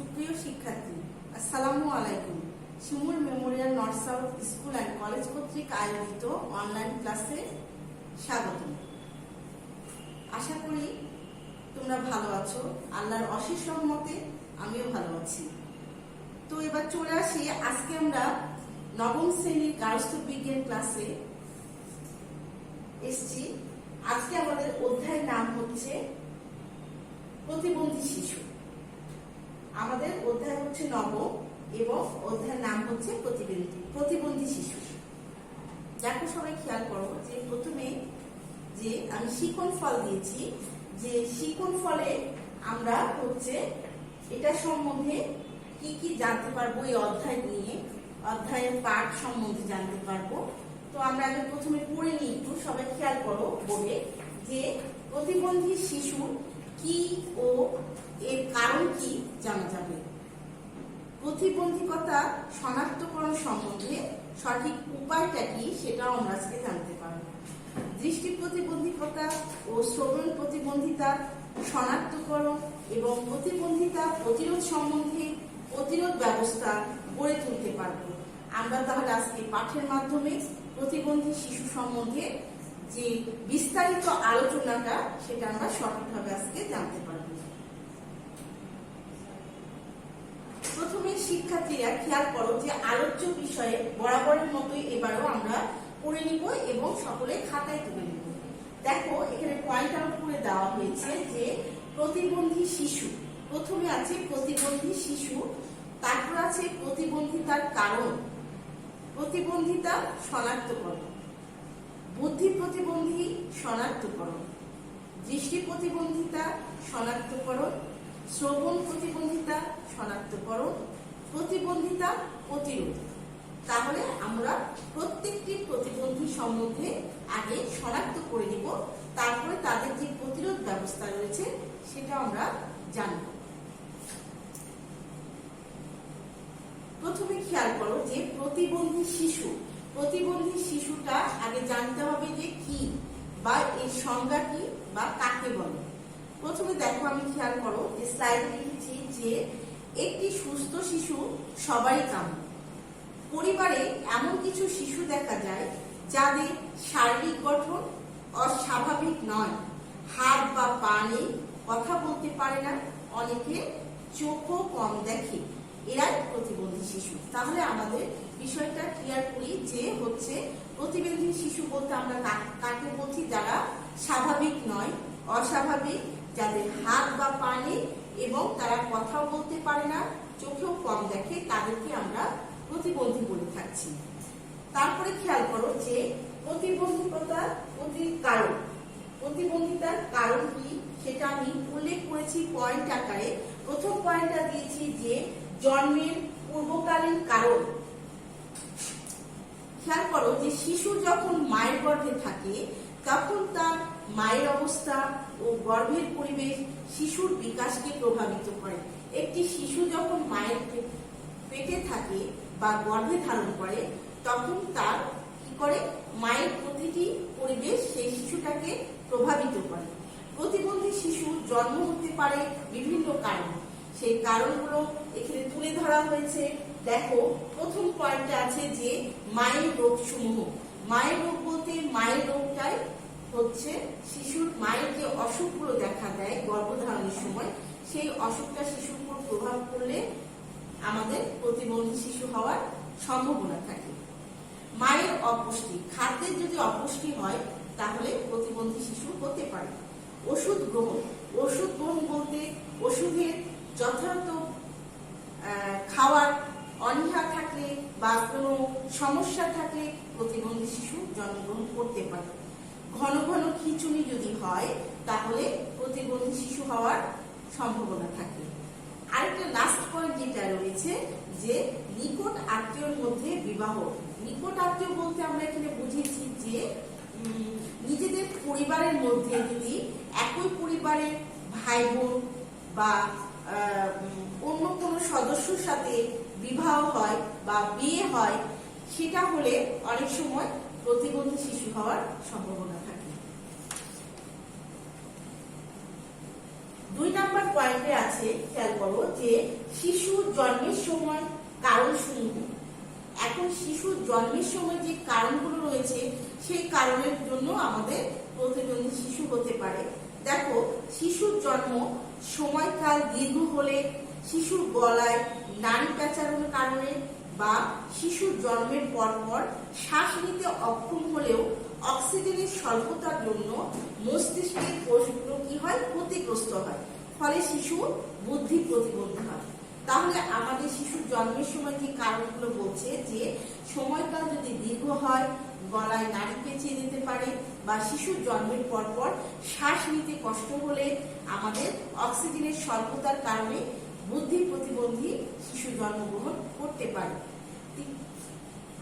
সুপ্রিয় শিক্ষার্থী, আসসালামু আলাইকুম। Shimul memorial north south school and college কর্তৃক আয়োজিত অনলাইন ক্লাসে স্বাগত। আশা করি তোমরা ভালো আছো। আল্লাহর অশেষ রহমতে আমিও ভালো আছি। তো এবার চলে আসি, আজকে আমরা নবম শ্রেণীর গার্হস্থ্য বিজ্ঞান ক্লাসে এসছি। আজকে আমাদের অধ্যায়ের নাম হচ্ছে প্রতিবন্ধী শিশু। আমাদের অধ্যায় হচ্ছে নবম এবং অধ্যায়ের নাম হচ্ছে প্রতিবন্ধী শিশু। দেখো, সবাই খেয়াল করো যে প্রথমে যে আমি শিকন ফল দিয়েছি, যে শিকন ফলে আমরা হচ্ছে এটা সম্বন্ধে কি কি জানতে পারবো, এই অধ্যায় নিয়ে অধ্যায়ের পাঠ সম্বন্ধে জানতে পারবো। তো আমরা আগে প্রথমে পড়ে নিই, একটু সবাই খেয়াল করো বোর্ডে, যে প্রতিবন্ধী শিশু কি ও এর কারণ কি জানা যাবে। প্রতিবন্ধকতা শনাক্তকরণ সম্বন্ধে সঠিক উপায়টা কি সেটাও আমরা আজকে জানতে পারবো। দৃষ্টি প্রতিবন্ধকতা ও শ্রবণ প্রতিবন্ধিতা শনাক্তকরণ এবং প্রতিবন্ধিতা প্রতিরোধ সম্বন্ধে প্রতিরোধ ব্যবস্থা গড়ে তুলতে পারবো। আমরা তাহলে আজকে পাঠের মাধ্যমে প্রতিবন্ধী শিশু সম্বন্ধে যে বিস্তারিত আলোচনাটা সেটা আমরা সঠিকভাবে আজকে জানতে পারবো। প্রথমে শিক্ষার্থীরা খেয়াল করো যে আলোচ্য বিষয়ে বরাবরের মতোই এবারও আমরা পড়ে নিব এবং সকলে খাতায় তুলে নিব। দেখো, এখানে পয়েন্ট আউট করে দেওয়া হয়েছে যে প্রতিবন্ধী শিশু, প্রথমে আছে প্রতিবন্ধী শিশু, তারপর আছে প্রতিবন্ধিতার কারণ, প্রতিবন্ধিতা শনাক্তকরণ, বুদ্ধি প্রতিবন্ধী শনাক্তকরণ, দৃষ্টি প্রতিবন্ধিতা শনাক্তকরণ, শ্রবণ প্রতিবন্ধিতা শনাক্তকরণ, প্রতিবন্ধিতা প্রতিরোধ। তাহলে আমরা প্রত্যেকটি প্রতিবন্ধী সম্বন্ধে আগে শনাক্ত করে নিব, তারপরে তাদের যে প্রতিরোধ ব্যবস্থা রয়েছে সেটা আমরা জানব। প্রথমে খেয়াল করো যে প্রতিবন্ধী শিশু, প্রতিবন্ধী শিশুটা আগে জানতে হবে যে কি বা এর সংজ্ঞা কি বা কাকে বলে। প্রথমে দেখো, আমি খেয়াল করো যে স্লাইডে লিখেছি যে একটি সুস্থ শিশু সবারই কাম্য। পরিবারে এমন কিছু শিশু দেখা যায় যাদের শারীরিক গঠন অস্বাভাবিক নয়, হাত বা পা নেই, কথা বলতে পারে না, অনেকে চোখও কম দেখে, এরাই প্রতিবন্ধী শিশু। তাহলে আমাদের বিষয়টা ক্লিয়ার করি যে হচ্ছে প্রতিবন্ধী শিশু বলতে আমরা কাকে বলছি, যারা স্বাভাবিক নয়, অস্বাভাবিক, যাদের হাত বা পা নেই এবং তারা কথাও বলতে পারে না, চোখেও কম দেখে, তাদেরকে আমরা প্রতিবন্ধী বলে থাকছি। তারপরে খেয়াল করো যে প্রতিবন্ধকতার কারণ, প্রতিবন্ধিতার কারণ কি সেটা আমি উল্লেখ করেছি পয়েন্ট আকারে। প্রথম পয়েন্টটা দিয়েছি যে জন্মের পূর্বকালীন কারণ। খেয়াল করো যে শিশু যখন মায়ের গর্ভে থাকে তখন তার মায়ের অবস্থা ও গর্ভের পরিবেশ শিশুর বিকাশকে প্রভাবিত করে। একটি শিশু যখন মায়ের পেটে থাকে বা গর্ভে ধারণ করে তখন তার কি করে, মায়ের প্রতিটি পরিবেশ সেই শিশুটাকে প্রভাবিত করে। প্রতিবন্ধী শিশু জন্ম হতে পারে বিভিন্ন কারণে, সেই কারণগুলো এখানে তুলে ধরা হয়েছে। দেখো, প্রথম পয়েন্টে আছে যে মায়ের রোগ সমূহ। মায়ের রোগ বলতে মায়ের রোগটাই হচ্ছে শিশুর মায়ের যে অসুখগুলো দেখা দেয় গর্ভধারণের সময়, সেই অসুখটা শিশুর উপর প্রভাব পড়লে আমাদের প্রতিবন্ধী শিশু হওয়ার সম্ভাবনা থাকে। মায়ের অপুষ্টি, খাদ্যের যদি অপুষ্টি হয় তাহলে প্রতিবন্ধী শিশু হতে পারে। ওষুধ গ্রহণ, ওষুধ গ্রহণ বলতে ওষুধের যথাযথ খাওয়ার অনীহা থাকলে বা কোনো সমস্যা থাকলে প্রতিবন্ধী শিশু জন্মগ্রহণ করতে পারে। ঘন ঘন খিঁচুনি যদি হয় তাহলে প্রতিবন্ধী শিশু হওয়ার সম্ভাবনা থাকে। আরেকটা লাস্ট পয়েন্ট যেটা রয়েছে যে নিকট আত্মীয়র মধ্যে বিবাহ। নিকট আত্মীয় বলতে আমরা এখানে বুঝেছি যে নিজেদের পরিবারের মধ্যে যদি একই পরিবারের ভাই বোন বা অন্য কোনো সদস্যর সাথে বিবাহ হয় বা বিয়ে হয়, সেটা হলে অনেক সময় প্রতিবন্ধী শিশু হওয়ার সম্ভাবনা থাকে। 2 নাম্বার পয়েন্টে আছে, খেয়াল করো যে শিশুর জন্মের সময় কারণ সমূহ। এখন শিশুর জন্মের সময় যে কারণগুলো রয়েছে সেই কারণের জন্য আমাদের প্রতিবন্ধী শিশু হতে পারে। দেখো, শিশুর জন্ম সময়কাল দীর্ঘ হলে, শিশুর গলায় নাড়ি পেঁচানোর কারণে, বা শিশুর জন্মের পর শ্বাস নিতে অক্ষম হলেও অক্সিজেনের স্বল্পতার জন্য মস্তিষ্কের কোষগুলো কি হয়, ক্ষতিগ্রস্ত হয়, ফলে শিশু বুদ্ধি প্রতিবন্ধী হয়। তাহলে আমাদের শিশুর জন্মের সময় যে কারণগুলো বলছে যে সময়কাল যদি দীর্ঘ হয়, গলায় নাড়ি পেঁচিয়ে দিতে পারে, বা শিশুর জন্মের পর শ্বাস নিতে কষ্ট হলে, আমাদের অক্সিজেনের স্বল্পতার কারণে বুদ্ধি প্রতিবন্ধী শিশু জন্মগ্রহণ করতে পারে।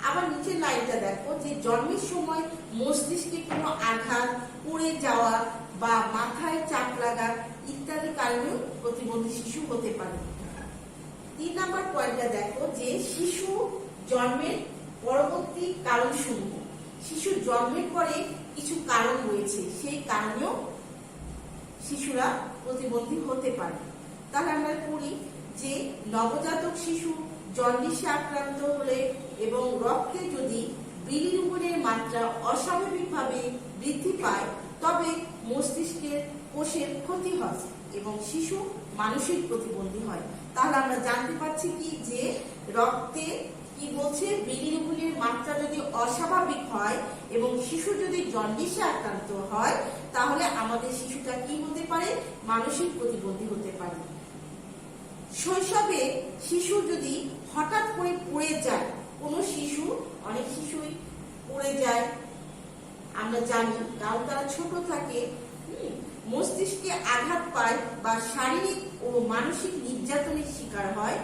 আবার নিচের লাইনটা দেখো যে জন্মের সময় মস্তিষ্কে কোনো আঘাত, পড়ে যাওয়া বা মাথায় চাপ লাগা ইত্যাদি কারণেও প্রতিবন্ধী শিশু হতে পারে। 3 নম্বর পয়েন্টটা দেখো যে শিশু জন্মের পরবর্তী কারণ সমূহ। শিশু জন্মের পরে কিছু কারণ রয়েছে, সেই কারণেও শিশুরা প্রতিবন্ধী হতে পারে। তাহলে আমরা পড়ি যে নবজাতক শিশু জন্ডিসে আক্রান্ত হলে এবং রক্তে যদি বিলিরুবিনের মাত্রা অস্বাভাবিকভাবে বৃদ্ধি পায়, তবে মস্তিষ্কের কোষের ক্ষতি হয় এবং শিশু মানসিক প্রতিবন্ধী হয়। তাহলে আমরা জানতে পারছি কি যে রক্তে কি বলছে, বিলিরুবিনের মাত্রা যদি অস্বাভাবিক হয় এবং শিশু যদি জন্ডিসে আক্রান্ত হয়, তাহলে আমাদের শিশুটা কি হতে পারে, মানসিক প্রতিবন্ধী হতে পারে। শৈশবে শিশু যদি হঠাৎ করে পড়ে যায়, কোনো শিশু, অনেক শিশুই পড়ে যায়, আমরা জানি, কারণ তারা ছোট থাকে, মস্তিষ্কে আঘাত পায় বা শারীরিক ও মানসিক নির্যাতনের শিকার হয়,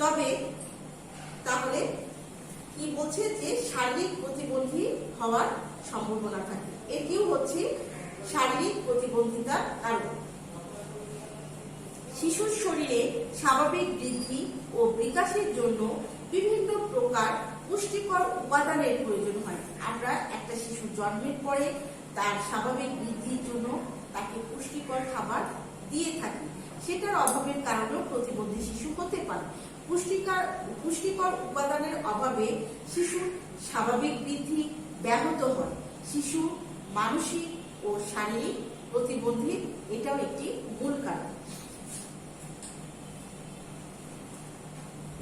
তবে তাহলে কি বলছে যে শারীরিক প্রতিবন্ধী হওয়ার সম্ভাবনা থাকে। এটিও হচ্ছে শারীরিক প্রতিবন্ধিতার কারণ। শিশুর শরীরে স্বাভাবিক বৃদ্ধি ও বিকাশের জন্য বিভিন্ন প্রকার পুষ্টিকর উপাদানের প্রয়োজন হয়। আমরা একটা শিশু জন্মের পরে তার স্বাভাবিক বৃদ্ধির জন্য তাকে পুষ্টিকর খাবার দিয়ে থাকি, সেটার অভাবের কারণেও প্রতিবন্ধী শিশু হতে পারে। পুষ্টিকর উপাদানের অভাবে শিশুর স্বাভাবিক বৃদ্ধি ব্যাহত হয়, শিশু মানসিক ও শারীরিক প্রতিবন্ধী এটাও একটি মূল কারণ।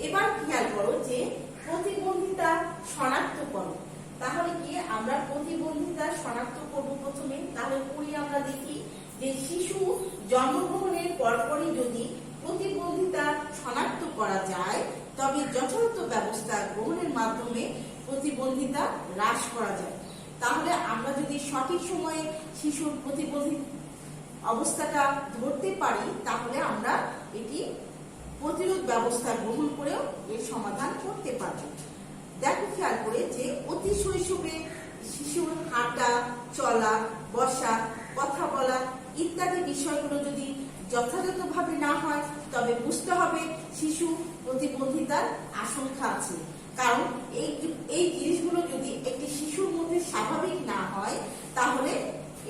এবার খেয়াল করো যে প্রতিবন্ধিতা শনাক্তকরণ। তাহলে কি আমরা প্রতিবন্ধিতা শনাক্ত করবো প্রথমে? তাহলে পড়ি, আমরা দেখি যে শিশু জন্মগ্রহণের পরপরই যদি প্রতিবন্ধিতা শনাক্ত করা যায়, তবে যথাযথ ব্যবস্থা গ্রহণের মাধ্যমে প্রতিবন্ধিতা হ্রাস করা যায়। তাহলে আমরা যদি সঠিক সময়ে শিশুর প্রতিবন্ধী অবস্থাটা ধরতে পারি, তাহলে আমরা এটি প্রতিরোধ ব্যবস্থা গ্রহণ করেও এর সমাধান করতে পারব। দেখো খেয়াল করে যে অতি শৈশবে শিশুর হাঁটা, চলা, বসা, কথা বলা ইত্যাদি বিষয়গুলো যদি যথাযথভাবে না হয়, তবে বুঝতে হবে শিশু প্রতিবন্ধিতার আশঙ্কা আছে। কারণ এই জিনিসগুলো যদি একটি শিশুর মধ্যে স্বাভাবিক না হয়, তাহলে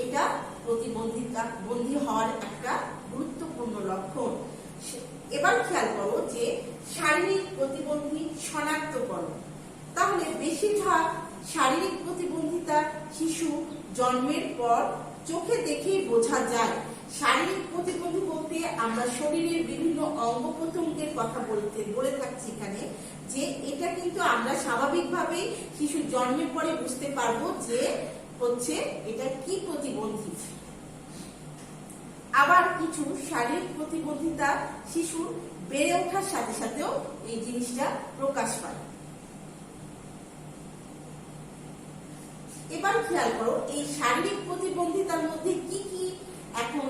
এটা প্রতিবন্ধী হওয়ার একটা গুরুত্বপূর্ণ লক্ষণ। এবার খেয়াল করো যে শারীরিক প্রতিবন্ধী শনাক্তকরণ। তাহলে বেশিরভাগ শারীরিক প্রতিবন্ধিতা শিশু জন্মের পর চোখে দেখেই বোঝা যায়। শারীরিক প্রতিবন্ধী বলতে আমরা শরীরের বিভিন্ন অঙ্গ প্রত্যঙ্গের কথা বলে থাকছি এখানে, যে এটা কিন্তু আমরা স্বাভাবিকভাবেই শিশু জন্মের পরে বুঝতে পারবো যে হচ্ছে এটা কি প্রতিবন্ধী। আবার কিছু শারীরিক প্রতিবন্ধিতা শিশুর বেড়ে ওঠার সাথে সাথেও এই জিনিসটা প্রকাশ পায়। এবার খেয়াল করো এই শারীরিক প্রতিবন্ধিতার মধ্যে কি কি এখন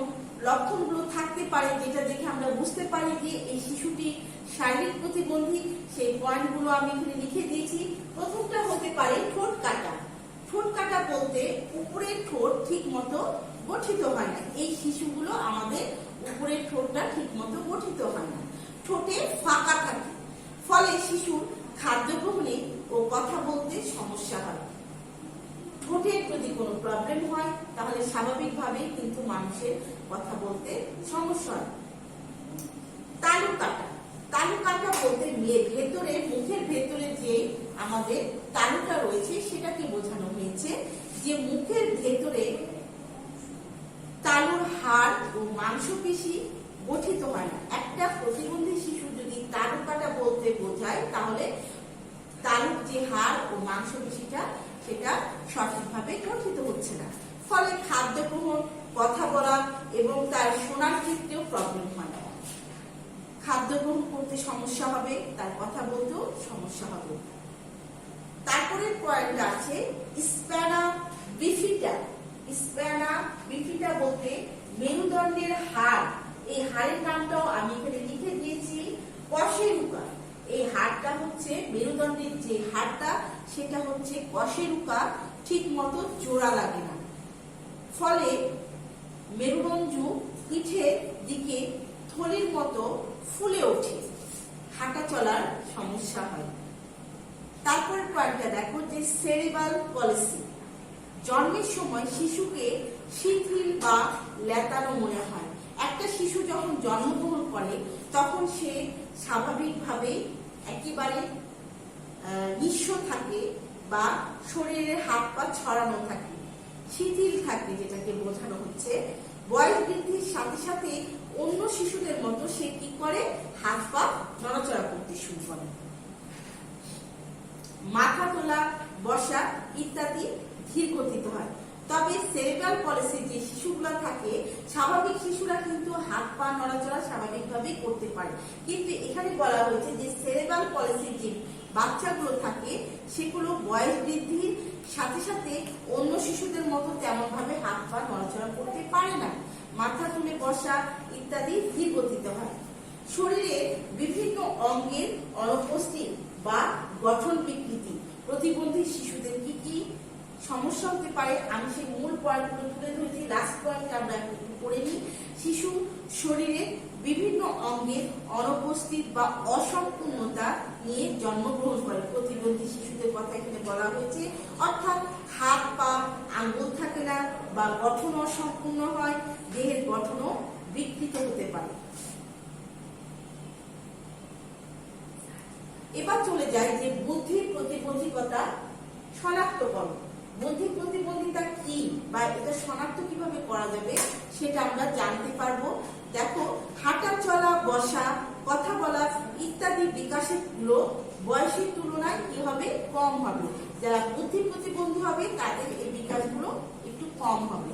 লক্ষণগুলো থাকতে পারে, যেটা দেখে আমরা বুঝতে পারি যে এই শিশুটি শারীরিক প্রতিবন্ধী। সেই পয়েন্টগুলো আমি এখানে লিখে দিয়েছি। প্রথমটা হতে পারে ঠোঁট কাটা। ঠোঁট কাটা বলতে উপরের ঠোঁট ঠিক মতো গঠিত হয় না। এই শিশুগুলো আমাদের উপরের ঠোঁটটা ঠিক মতো গঠিত হয় না, ঠোঁটে ফাঁকা থাকে, ফলে শিশুর খাদ্য গ্রহণে ও কথা বলতে সমস্যা হয়। ঠোঁটের যদি কোনো প্রবলেম হয়, তাহলে স্বাভাবিকভাবেই কিন্তু মানুষের কথা বলতে সমস্যা হয়। তালু কাটা। তালু কাটা বলতে ভেতরে, মুখের ভেতরে যে আমাদের তালুটা রয়েছে সেটাকে বোঝানো হয়েছে, যে মুখের ভেতরে তালুর হাড় ও মাংসপেশি গঠিত হয় না। একটা প্রতিবন্ধী শিশু যদি তালু কাটা বলতে বোঝায়, তাহলে তালুর যে হাড় ও মাংসপেশিটা সেটা সঠিকভাবে গঠিত হচ্ছে না, ফলে খাদ্য গ্রহণ, কথা বলা এবং তার শোনার ক্ষেত্রেও প্রবলেম হয়। খাদ্য গ্রহণ করতে সমস্যা হবে, তার কথা বলতেও সমস্যা হবে। তারপরে পয়েন্ট আছে স্প্যানা বিফিটা। স্প্যানা বিফিটা বলতে মেরুদণ্ডের হাড়, এই হাড়ের নামটাও আমি এখানে লিখে দিয়েছি কশেরুকা। এই হাড়টা হচ্ছে মেরুদণ্ডের যে হাড়টা সেটা হচ্ছে কশেরুকা, ঠিক মতো জোড়া লাগে না, ফলে মেরুদণ্ড পিঠের দিকে থলির মতো ফুলে ওঠে, হাঁটা চলার সমস্যা হয়। তারপরে পয়েন্টটা দেখো যে সেরেব্রাল পলিসি। জন্মের সময় শিশুকে শিথিল বা লেতানো মনে হয়। একটা শিশু যখন জন্মগ্রহণ করে তখন সে স্বাভাবিকভাবে একেবারে নিঃস্ব থাকে বা শরীরের হাত পা ছড়ানো থাকে, শিথিল থাকে, যেটাকে বোঝানো হচ্ছে। বয়স বৃদ্ধির সাথে সাথে অন্য শিশুদের মতো সে কি করে, হাত পা নড়াচড়া করতে শুরু করে। মাথা তোলা, বসা ইত্যাদি ধীর গতিতে হয়। তবে সেরেব্রাল পলিসি যে শিশুগুলো থাকে, স্বাভাবিক শিশুরা কিন্তু হাত পা নড়াচড়া স্বাভাবিকভাবেই করতে পারে, কিন্তু এখানে বলা হয়েছে যে সেরেব্রাল পলিসির যে বাচ্চাগুলো থাকে সেগুলো বয়স বৃদ্ধির সাথে সাথে অন্য শিশুদের মতো তেমন ভাবে হাত পা নড়াচড়া করতে পারে না, মাথা তুলে বসা ইত্যাদি ধীর গতিতে হয়। শরীরের বিভিন্ন অঙ্গের অনুপস্থিত বা গঠন বিকৃতি। প্রতিবন্ধী শিশুদের কি কি সমস্যা হতে পারে আমি সেই মূল পয়েন্টগুলো তুলে ধরেছি। লাস্ট পয়েন্ট আমরা একটু পড়ে নিই। শিশু শরীরে বিভিন্ন অঙ্গের অনুপস্থিত বা অসম্পূর্ণতা নিয়ে জন্মগ্রহণ করে। প্রতিবন্ধী শিশুদের কথা এখানে বলা হয়েছে, অর্থাৎ হাত পা আঙ্গুল থাকে না বা গঠন অসম্পূর্ণ হয়, দেহের গঠনও বিকৃত হতে পারে। এবার চলে যায় যে বুদ্ধির প্রতিবন্ধকতা শনাক্তকরণ। বুদ্ধির প্রতিবন্ধিতা কি বা এটা শনাক্ত কিভাবে করা যাবে সেটা আমরা জানতে পারবো। দেখো, হাঁটা চলা, বসা, কথা বলা ইত্যাদি বিকাশের গুলো বয়সের তুলনায় কি হবে, কম হবে। যারা বুদ্ধি প্রতিবন্ধী হবে তাদের এই বিকাশগুলো একটু কম হবে।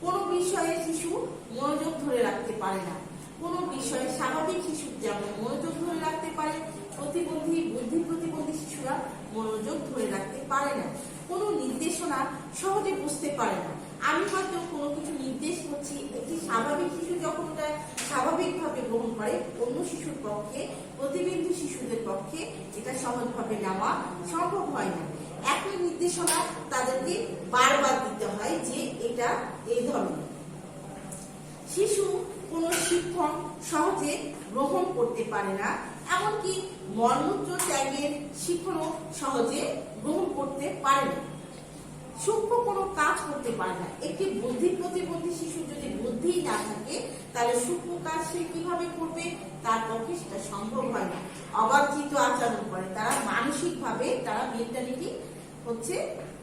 কোনো বিষয়ে শিশু মনোযোগ ধরে রাখতে পারে না। কোনো বিষয়ে স্বাভাবিক শিশু যেমন মনোযোগ ধরে রাখতে পারে, প্রতিবন্ধী বুদ্ধি প্রতিবন্ধী শিশুরা মনোযোগ ধরে রাখতে পারে না। কোনো নির্দেশনা সহজে বুঝতে পারে না। আমি হয়তো কোনো কিছু নির্দেশ করছি, একটি স্বাভাবিক শিশু যখন ওটা স্বাভাবিকভাবে গ্রহণ করে, অন্য শিশুর পক্ষে, প্রতিবন্ধী শিশুদের পক্ষে এটা সহজভাবে নেওয়া সম্ভব হয় না। একই নির্দেশনা তাদেরকে বারবার দিতে হয় যে এটা এই ধরনের। শিশু কোনো শিক্ষণ সহজে গ্রহণ করতে পারে না, এমনকি মলমূত্র ত্যাগের শিক্ষণও সহজে গ্রহণ করতে পারে না। সূক্ষ্ম কোনো কাজ করতে পারে না। একটি বুদ্ধি প্রতিবন্ধী শিশু যদি বুদ্ধি না থাকে তাহলে সূক্ষ্ম কাজ সে কিভাবে করবে, তার পক্ষে সেটা সম্ভব হয় না। অবাঞ্ছিত আচরণ করে, তারা মানসিকভাবে তারা মেন্টালিটি হচ্ছে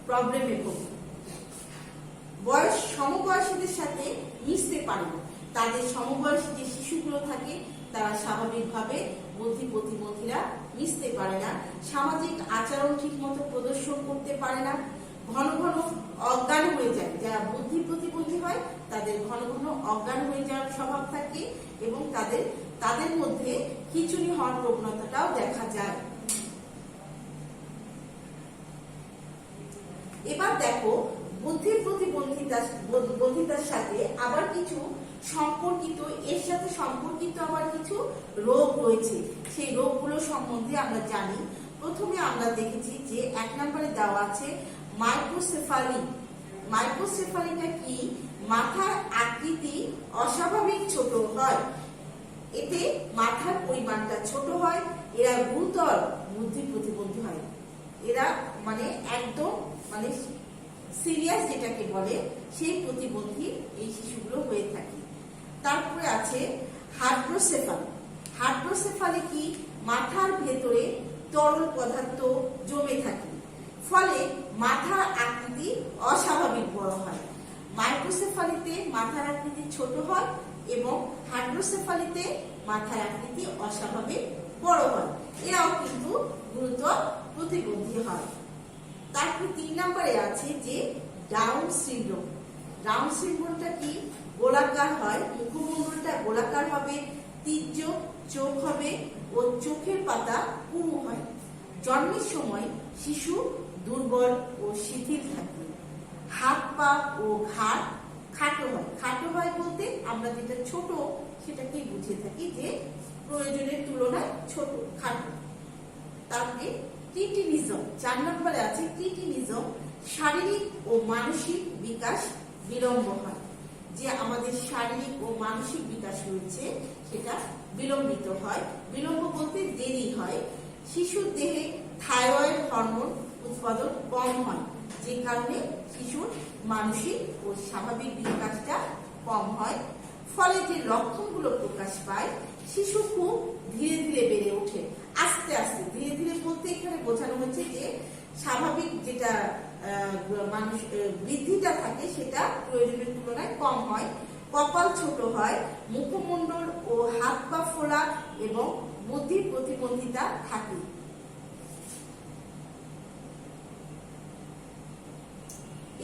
প্রবলেমে ভোগে। সমবয়সীদের সাথে মিশতে পারে না। তাদের সমবয়সী যে শিশুগুলো থাকে তারা স্বাভাবিকভাবে বুদ্ধি প্রতিবন্ধীরা মিশতে পারে না। সামাজিক আচরণ ঠিক মতো প্রদর্শন করতে পারে না। ঘন ঘন অজ্ঞান হয়ে যায়। যারা বুদ্ধি প্রতিবন্ধী হয় তাদের ঘন ঘন অজ্ঞান হয়ে যাওয়ার স্বভাব থাকে এবং তাদের মধ্যে খিঁচুনি হওয়ার প্রবণতাটাও দেখা যায়। এবার দেখো, বুদ্ধির প্রতিবন্ধিতার সাথে আবার কিছু সম্পর্কিত, এর সাথে সম্পর্কিত আবার কিছু রোগ রয়েছে। সেই রোগগুলো সম্বন্ধে আমরা জানি। প্রথমে আমরা দেখেছি যে 1 নম্বরে দেওয়া আছে মাইক্রোসেফালি। মাইক্রোসেফালিটা কি? মাথার আকৃতি অস্বাভাবিক ছোট হয়, এতে মাথার পরিমাণটা ছোট হয়। এরা গুরুতর বুদ্ধি প্রতিবন্ধী হয়। এরা একদম সিরিয়াস যেটাকে বলে সেই প্রতিবন্ধী এই শিশুগুলো হয়ে থাকে। তারপরে আছে হাইড্রোসেফালি। হাইড্রোসেফালি কি? মাথার ভেতরে তরল পদার্থ জমে থাকে, ফলে মাথার আকৃতি অস্বাভাবিক বড় হয়। মাইক্রোসেফালিতে মাথার আকৃতি ছোট হয় এবং হাইড্রোসেফালিতে মাথার আকৃতি অস্বাভাবিক বড় হয়। এরাও কিন্তু গুরুতর প্রতিবন্ধী হয়। তারপরে 3 নম্বরে আছে যে ডাউন সিনড্রোম। ডাউন সিনড্রোমটা কি? গোলাকার হয়, মুখমণ্ডলটা গোলাকার হবে, তীর্যক চোখ হবে ও চোখের পাতা পুরু হয়। জন্মের সময় শিশু দুর্বল ও শিথিল থাকে। হাত পা ও ঘাড় খাটো হয়। খাটো হয় বলতে আমরা যেটা ছোট সেটাকেই বুঝে থাকি, যে প্রয়োজনের তুলনায় ছোট, খাটো। তারপরে ক্রিটিনিজম, 4 নম্বরে আছে ক্রিটিনিজম। শারীরিক ও মানসিক বিকাশ বিলম্ব হয়। যে আমাদের শারীরিক ও মানসিক বিকাশ রয়েছে সেটা বিলম্বিত হয়। বিলম্ব বলতে দেরি হয়। শিশুর দেহে থাইরয়েড হরমোন উৎপাদন কম হয়, যে কারণে শিশুর মানসিক ও স্বাভাবিক বিকাশটা কম হয়। ফলে যে লক্ষণগুলো প্রকাশ পায়, শিশু খুব ধীরে ধীরে বেড়ে ওঠে, আস্তে আস্তে। ধীরে ধীরে বলতে এখানে বোঝানো হচ্ছে যে স্বাভাবিক যেটা মানুষ বৃদ্ধিটা থাকে সেটা প্রয়োজনের তুলনায় কম হয়। কপাল ছোট হয়, মুখমণ্ডল ও হাত পা ফোলা এবং বুদ্ধির প্রতিবন্ধিতা থাকে।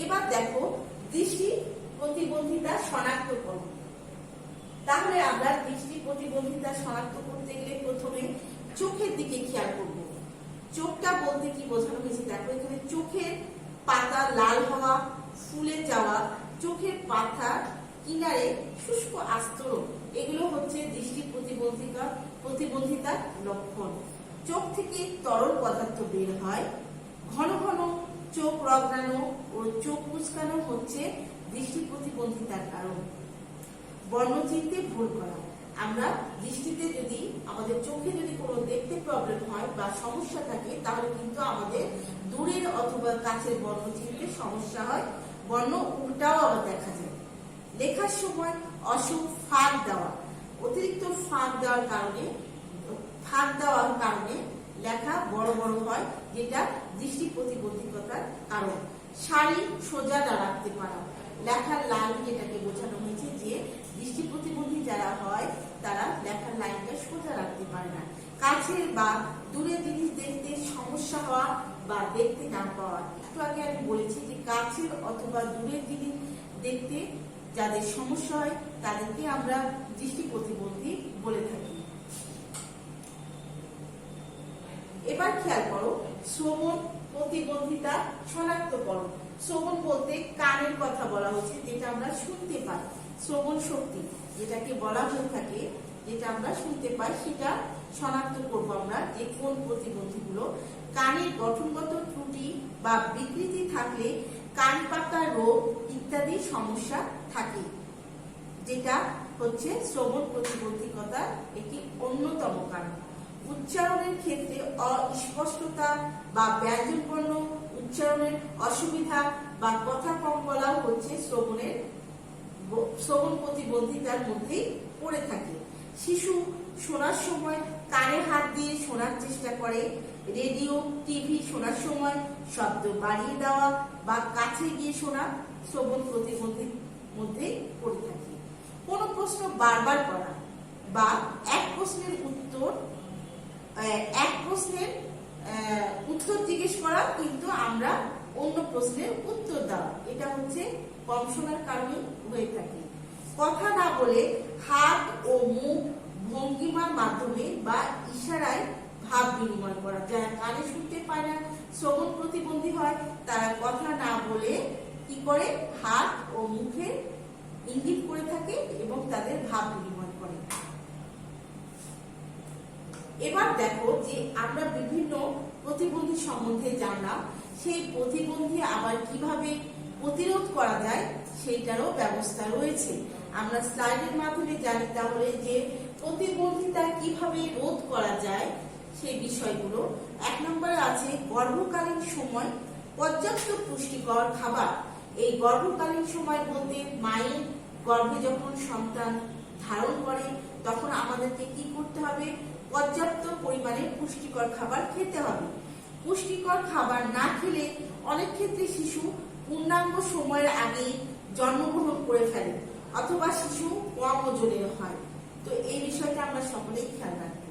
এবার দেখো দৃষ্টি প্রতিবন্ধিতা শনাক্তকরণ। তাহলে আমরা দৃষ্টি প্রতিবন্ধিতা শনাক্ত করতে গেলে প্রথমে চোখের দিকে খেয়াল করব। চোখটা বলতে কি বোঝানো হয়েছে দেখো, এখানে চোখের পাতা লাল হওয়া, ফুলে যাওয়া, চোখের পাতার কিনারে শুষ্ক আস্তরণ, এগুলো হচ্ছে দৃষ্টি প্রতিবন্ধিতার লক্ষণ। চোখ থেকে তরল পদার্থ বের হয়। ঘন ঘন চোখ রগড়ানো ও চোখ কুঁচকানো হচ্ছে দৃষ্টি প্রতিবন্ধিতার কারণ। বর্ণ চিনতে ভুল করা। আমরা দৃষ্টিতে যদি আমাদের চোখে যদি কোনো দেখতে প্রবলেম হয় বা সমস্যা থাকে, তাহলে কিন্তু আমাদের দূরের অথবা কাছের বর্ণ চিনতে সমস্যা হয়। বর্ণ উল্টাও আবার দেখা যায়। লেখার সময় অসুখ ফাঁক দেওয়া, অতিরিক্ত ফাঁক দেওয়ার কারণে লেখা বড় বড় হয়, যেটা দৃষ্টি প্রতিবন্ধকতার কারণ। সারি সোজা না রাখতে পারা, লেখার লাইন যেটাকে বোঝানো হয়েছে যে দৃষ্টি প্রতিবন্ধী যারা হয় তারা লেখার লাইনটা সোজা রাখতে পারে না। কাছের বা দূরের জিনিস দেখতে সমস্যা হওয়া বা দেখতে না পাওয়া। একটু আগে আমি বলেছি যে কাছের অথবা দূরের জিনিস দেখতে যাদের সমস্যা হয় তাদেরকে আমরা দৃষ্টি প্রতিবন্ধী বলে থাকি। এবার খেয়াল করো শ্রবণ প্রতিবন্ধিতা শনাক্তকরণ। শ্রবণ বলতে কানের কথা বলা হচ্ছে, যেটা আমরা শুনতে পাই। শ্রবণ শক্তি যেটাকে বলা হয়ে থাকে, যেটা আমরা শুনতে পাই, সেটা শনাক্ত করবো আমরা যে কোন প্রতিবন্ধীগুলো। কানের গঠনগত ত্রুটি বা বিকৃতি থাকলে কান পাকা রোগ ইত্যাদি সমস্যা থাকে, যেটা হচ্ছে শ্রবণ প্রতিবন্ধকতার একটি অন্যতম কারণ। উচ্চারণের ক্ষেত্রে অস্পষ্টতা বা ব্যঞ্জনবর্ণ উচ্চারণের অসুবিধা বা কথা কম বলাও হচ্ছে শ্রবণ প্রতিবন্ধিতার মধ্যেই পড়ে থাকে। শিশু শোনার সময় কানে হাত দিয়ে শোনার চেষ্টা করে। রেডিও টিভি শোনার সময় শব্দ বাড়িয়ে দেওয়া বা কাছে গিয়ে শোনা শ্রবণ প্রতিবন্ধীর মধ্যেই পড়ে থাকে। কোন প্রশ্ন বারবার করা বা এক প্রশ্নের উত্তর জিজ্ঞেস করা কিন্তু আমরা অন্য প্রশ্নের উত্তর দেওয়া, এটা হচ্ছে কম শোনার কারণে হয়ে থাকে। কথা না বলে হাত ও মুখ ভঙ্গিমার মাধ্যমে বা ইশারায় ভাব বিনিময় করা। যারা কানে শুনতে পায় না, শ্রবণ প্রতিবন্ধী হয়, তারা কথা না বলে কি করে হাত ও মুখে ইঙ্গিত করে থাকে এবং তাদের ভাব বিনিময় করে। এবার দেখো যে আমরা বিভিন্ন প্রতিবন্ধী সম্বন্ধে জানলাম, সেই প্রতিবন্ধী আবার কিভাবে প্রতিরোধ করা যায় সেইটারও ব্যবস্থা রয়েছে। আমরা স্লাইডের মাধ্যমে জানি তাহলে যে প্রতিবন্ধিতা কিভাবে রোধ করা যায় সেই বিষয়গুলো। 1 নম্বরে আছে গর্ভকালীন সময় পর্যাপ্ত পুষ্টিকর খাবার। এই গর্ভকালীন সময় বলতে মায়ের গর্ভে যখন সন্তান ধারণ করে তখন আমাদেরকে কি করতে হবে? পর্যাপ্ত পরিমাণে পুষ্টিকর খাবার খেতে হবে। পুষ্টিকর খাবার না খেলে অনেক ক্ষেত্রে শিশু পূর্ণাঙ্গ সময়ের আগেই জন্মগ্রহণ করে ফেলে অথবা শিশু কম ওজনের হয়। তো এই বিষয়টা আমরা সকলেই খেয়াল রাখবো।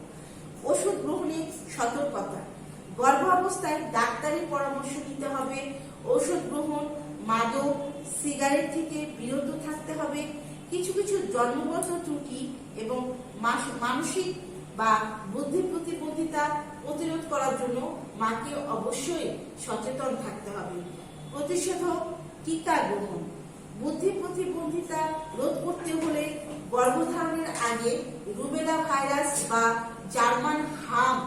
ওষুধ গ্রহণে সতর্কতা। গর্ভাবস্থায় ডাক্তারের পরামর্শ নিতে হবে। ওষুধ গ্রহণ, মাদক, সিগারেট থেকে বিরত থাকতে হবে। কিছু কিছু জন্মগত ত্রুটি এবং মানসিক বা বুদ্ধি প্রতিবন্ধিতা প্রতিরোধ করার জন্য মাকে অবশ্যই সচেতন থাকতে হবে। প্রতিষেধক টিকা গ্রহণ। বুদ্ধি প্রতিবন্ধিতা রোধ করতে হলে গর্ভধারণের আগে রুবেলা ভাইরাস বা জার্মান হাম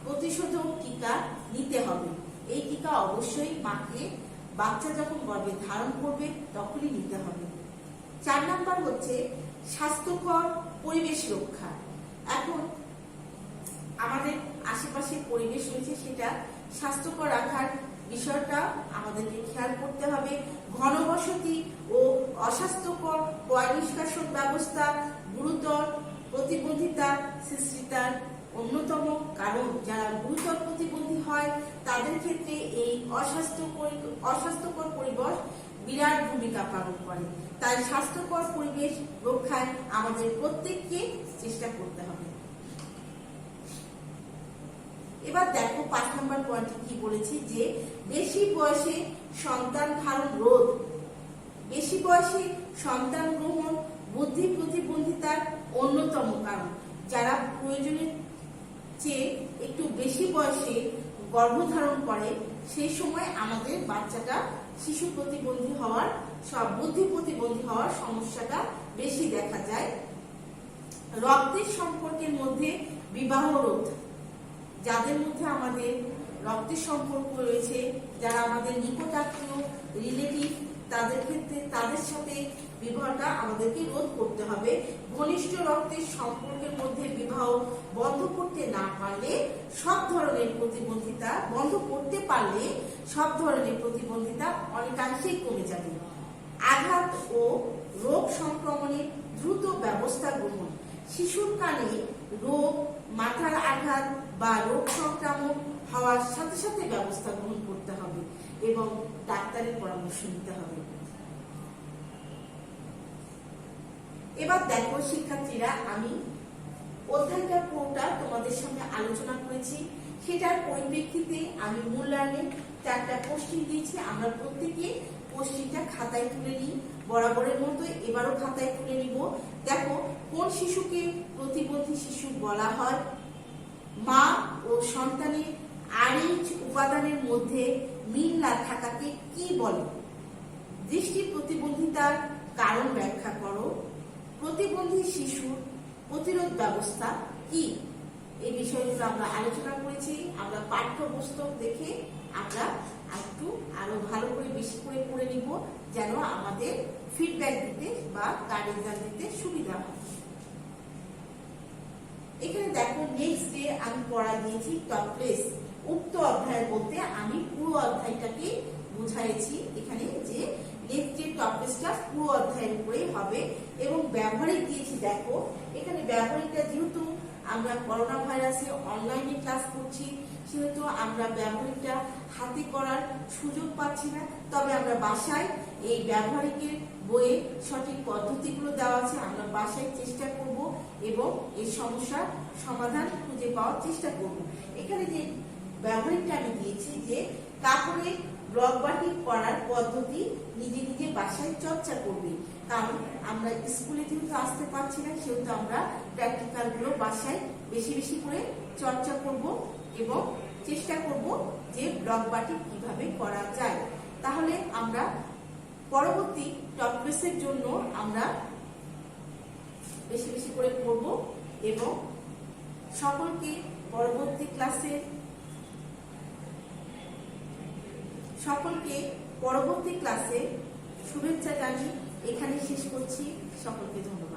প্রতিষেধক টিকা নিতে হবে। এই টিকা অবশ্যই মাকে বাচ্চা যখন গর্ভে ধারণ করবে তখনই নিতে হবে। 4 নাম্বার হচ্ছে স্বাস্থ্যকর পরিবেশ রক্ষা। এখন আমাদের আশেপাশে পরিবেশ রয়েছে, সেটা স্বাস্থ্যকর রাখার বিষয়টা আমাদেরকে খেয়াল করতে হবে। ঘনবসতি ও অস্বাস্থ্যকর পয় নিষ্কাশন ব্যবস্থা গুরুতর প্রতিবন্ধিতা সৃষ্টির অন্যতম কারণ। যারা গুরুতর প্রতিবন্ধী হয় তাদের ক্ষেত্রে এই অস্বাস্থ্যকর পরিবেশ বিরাট ভূমিকা পালন করে। তাই স্বাস্থ্যকর পরিবেশ রক্ষায় আমাদের প্রত্যেককে চেষ্টা করতে হবে। এবার দেখো 5 নম্বর পয়েন্টে কি বলেছি, যে বেশি বয়সে সন্তান ধারণ রোধ। বেশি বয়সে সন্তান গ্রহণ বুদ্ধি প্রতিবন্ধিতার অন্যতম কারণ। যারা প্রয়োজনের চেয়ে একটু বেশি বয়সে গর্ভধারণ করে সেই সময় আমাদের বাচ্চাটা শিশু প্রতিবন্ধী হওয়ার বুদ্ধি প্রতিবন্ধী হওয়ার সমস্যাটা বেশি দেখা যায়। রক্তের সম্পর্কের মধ্যে বিবাহ রোধ। যাদের মধ্যে আমাদের রক্তের সম্পর্ক রয়েছে, যারা আমাদের নিকটাত্মীয় রিলেটিভ, তাদের ক্ষেত্রে তাদের সাথে বিবাহটা আমাদেরকে রোধ করতে হবে। ঘনিষ্ঠ রক্তের সম্পর্কের মধ্যে বিবাহ বন্ধ করতে না পারলে সব ধরনের প্রতিবন্ধিতা অনেকাংশেই কমে যাবে। আঘাত ও রোগ সংক্রমণে দ্রুত ব্যবস্থা গ্রহণ। শিশুর কানে রোগ, মাথার আঘাত বা রোগ সংক্রামক হওয়ার সাথে সাথে ব্যবস্থা গ্রহণ করতে হবে এবং ডাক্তারের পরামর্শ নিতে হবে। এবার দেখো শিক্ষার্থীরা, আমি অধ্যায়টা পুরোটা তোমাদের সামনে আলোচনা করেছি। সেটার পরিপ্রেক্ষিতে আমি মূল্যায়নের 4টা কোশ্চিন দিয়েছি। আমরা প্রত্যেকে কোশ্চিনটা খাতায় তুলে নিই, বরাবরের মতো এবারও খাতায় তুলে নিব। দেখো, কোন শিশুকে প্রতিবন্ধী শিশু বলা হয়? মা ও সন্তানের RH উপাদানের মধ্যে মিল না থাকাকে কি বলে? দৃষ্টি প্রতিবন্ধিতার কারণ ব্যাখ্যা করো। প্রতিবন্ধী শিশুর প্রতিরোধ ব্যবস্থা কি? এই বিষয়গুলো আমরা আলোচনা করেছি। আমরা পাঠ্যপুস্তক দেখে আমরা একটু আরো ভালো করে বেশি করে পড়ে নিব, যেন আমাদের ফিডব্যাক দিতে বা গাইডেন্স দিতে সুবিধা হয়। এখানে দেখো, নেক্সট ডে আমি পড়া দিয়েছি টপলেস। উক্ত অধ্যায় বলতে আমি পুরো অধ্যায়টাকে বুঝাইছি এখানে, যে নেক্সট ডে টপলেসটা পুরো অধ্যায়ের উপরেই হবে। এবং ব্যবহারিক দিয়েছি। দেখো, এখানে ব্যবহারিকটা যেহেতু আমরা করোনা ভাইরাসে অনলাইনে ক্লাস করছি, সেহেতু আমরা ব্যবহারিকটা হাতে করার সুযোগ পাচ্ছি না। তবে আমরা বাসায় এই ব্যবহারিকের বইয়ে সঠিক পদ্ধতিগুলো দেওয়া আছে, আমরা বাসায় চেষ্টা করব এবং এই সমস্যার সমাধান খুঁজে পাওয়ার চেষ্টা করব। এখানে যে ব্যবহারিকটা আমি দিয়েছি, যে কাপড়ে ব্লক বাটিক করার পদ্ধতি নিজে নিজে বাসায় চর্চা করবে। কারণ আমরা স্কুলে যেহেতু আসতে পারছি না, সেহেতু আমরা প্র্যাকটিক্যাল গুলো বাসায় বেশি বেশি করে চর্চা করব এবং চেষ্টা করব যে ব্লক বাটিক কিভাবে করা যায়। তাহলে আমরা পরবর্তী টপলেসের জন্য আমরা বেশি বেশি করে পড়ব এবং সকলকে পরবর্তী ক্লাসে শুভেচ্ছা জানিয়ে এখানে শেষ করছি। সকলকে ধন্যবাদ।